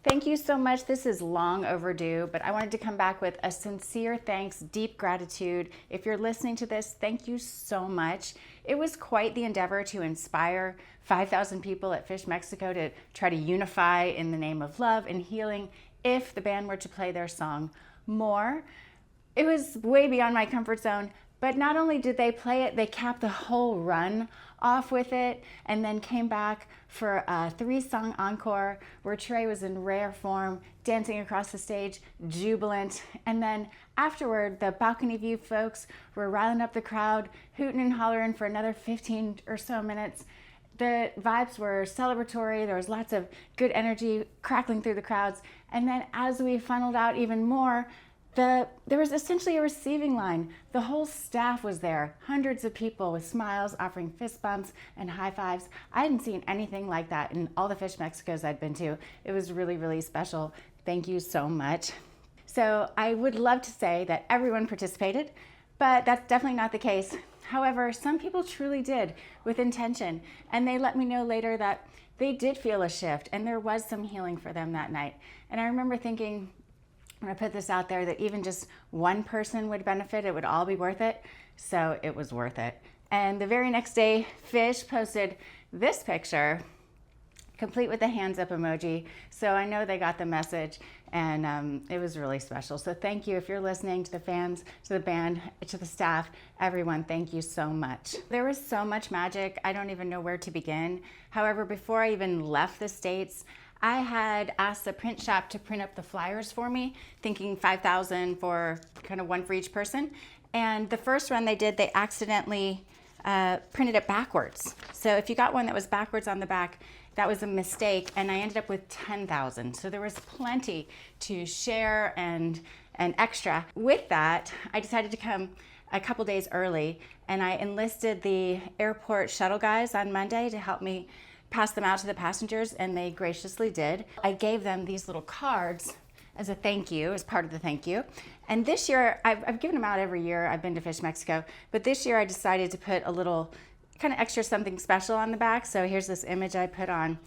Thank you so much. This is long overdue, but I wanted to come back with a sincere thanks, deep gratitude. If you're listening to this, thank you so much. It was quite the endeavor to inspire 5,000 people at Phish Mexico to try to unify in the name of love and healing if the band were to play their song more. It was way beyond my comfort zone, but not only did they play it, they capped the whole run off with it and then came back for a 3-song encore where Trey was in rare form, dancing across the stage, jubilant. And then afterward, the balcony view folks were riling up the crowd, hooting and hollering for another 15 or so minutes. The vibes were celebratory. There was lots of good energy crackling through the crowds. And then as we funneled out even more, there was essentially a receiving line. The whole staff was there, hundreds of people with smiles, offering fist bumps and high fives. I hadn't seen anything like that in all the Phish Mexicos I'd been to. It was really, really special. Thank you so much. So I would love to say that everyone participated, but that's definitely not the case. However, some people truly did with intention, and they let me know later that they did feel a shift and there was some healing for them that night. And I remember thinking, when I put this out there, that even just one person would benefit, it would all be worth it. So it was worth it. And the very next day, Phish posted this picture, complete with the hands up emoji. So I know they got the message, and it was really special. So thank you if you're listening, to the fans, to the band, to the staff, everyone, thank you so much. There was so much magic, I don't even know where to begin. However, before I even left the States, I had asked the print shop to print up the flyers for me, thinking 5,000 for kind of one for each person. And the first run they did, they accidentally printed it backwards. So if you got one that was backwards on the back, that was a mistake, and I ended up with 10,000. So there was plenty to share and extra. With that, I decided to come a couple days early, and I enlisted the airport shuttle guys on Monday to help me pass them out to the passengers, and they graciously did. I gave them these little cards as a thank you, as part of the thank you. And this year, I've given them out every year. I've been to Phish Mexico, but this year I decided to put a little kind of extra something special on the back. So here's this image I put on.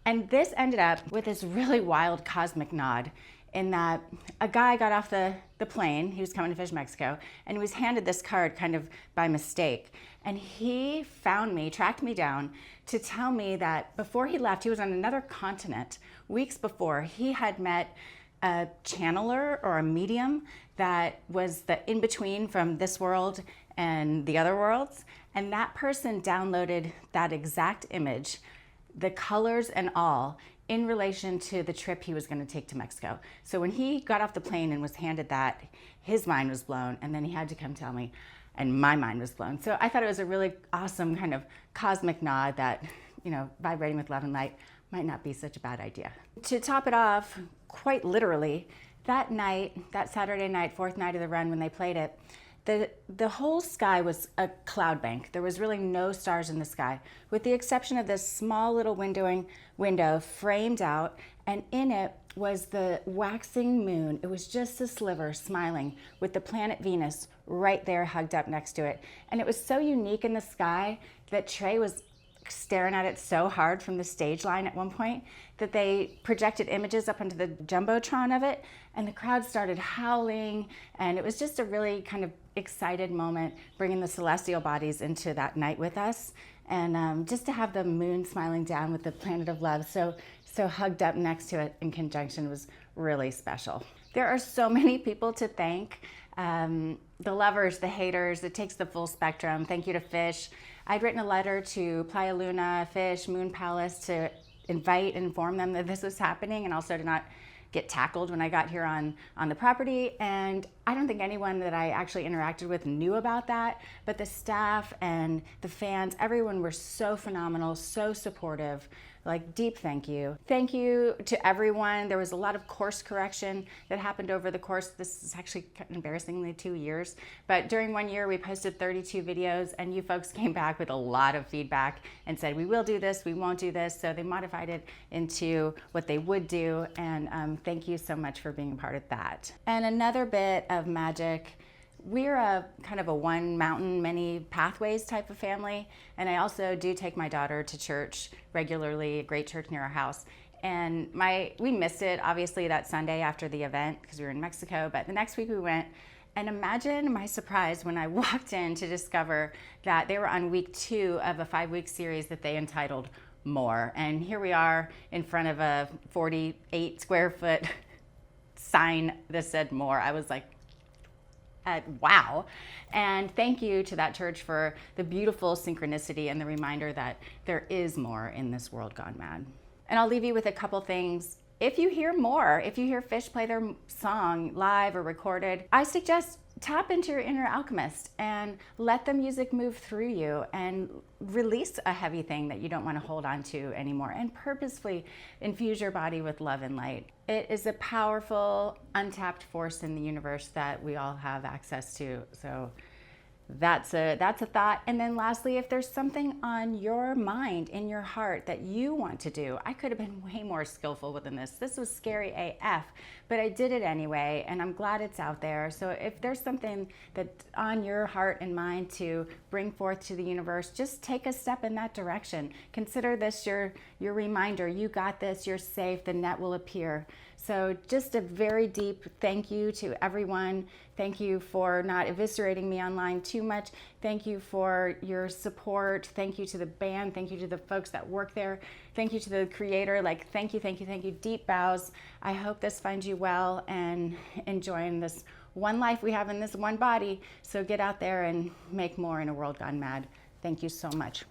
And this ended up with this really wild cosmic nod, in that a guy got off the plane, he was coming to Phish Mexico, and he was handed this card kind of by mistake. And he found me, tracked me down to tell me that before he left, he was on another continent. Weeks before, he had met a channeler or a medium that was the in-between from this world and the other worlds. And that person downloaded that exact image, the colors and all, in relation to the trip he was going to take to Mexico. So when he got off the plane and was handed that, his mind was blown, and then he had to come tell me, and my mind was blown. So I thought it was a really awesome kind of cosmic nod that, you know, vibrating with love and light might not be such a bad idea. To top it off, quite literally, that night, that Saturday night, 4th night of the run when they played it, the whole sky was a cloud bank. There was really no stars in the sky, with the exception of this small little window framed out, and in it was the waxing moon. It was just a sliver smiling with the planet Venus right there hugged up next to it. And it was so unique in the sky that Trey was staring at it so hard from the stage line at one point that they projected images up onto the jumbotron of it, and the crowd started howling, and it was just a really kind of excited moment, bringing the celestial bodies into that night with us, and just to have the moon smiling down with the planet of love so hugged up next to it in conjunction was really special. There are so many people to thank. The lovers, the haters, it takes the full spectrum. Thank you to Phish. I'd written a letter to Playa Luna, Phish, Moon Palace to invite and inform them that this was happening, and also to not get tackled when I got here on the property. And I don't think anyone that I actually interacted with knew about that, but the staff and the fans, everyone were so phenomenal, so supportive. Like, deep thank you. Thank you to everyone. There was a lot of course correction that happened over the course. This is actually embarrassingly 2 years, but during 1 year we posted 32 videos, and you folks came back with a lot of feedback and said, we will do this, we won't do this. So they modified it into what they would do, and thank you so much for being a part of that. And another bit of magic, we're a kind of a one mountain, many pathways type of family. And I also do take my daughter to church regularly, a great church near our house. And we missed it, obviously, that Sunday after the event because we were in Mexico. But the next week we went, and imagine my surprise when I walked in to discover that they were on week 2 of a 5-week series that they entitled More. And here we are in front of a 48 square foot sign that said More. I was like, wow. And thank you to that church for the beautiful synchronicity and the reminder that there is more in this world gone mad. And I'll leave you with a couple things. If you hear more, if you hear Phish play their song live or recorded, I suggest tap into your inner alchemist and let the music move through you and release a heavy thing that you don't want to hold on to anymore, and purposefully infuse your body with love and light. It is a powerful, untapped force in the universe that we all have access to. So that's a thought. And then lastly, if there's something on your mind, in your heart that you want to do, I could have been way more skillful within this. This was scary AF, but I did it anyway, and I'm glad it's out there. So if there's something that's on your heart and mind to bring forth to the universe, just take a step in that direction. Consider this your reminder. You got this, you're safe, the net will appear. So just a very deep thank you to everyone. Thank you for not eviscerating me online too much. Thank you for your support. Thank you to the band. Thank you to the folks that work there. Thank you to the creator. Thank you, thank you, thank you. Deep bows. I hope this finds you well and enjoying this one life we have in this one body. So get out there and make more in a world gone mad. Thank you so much.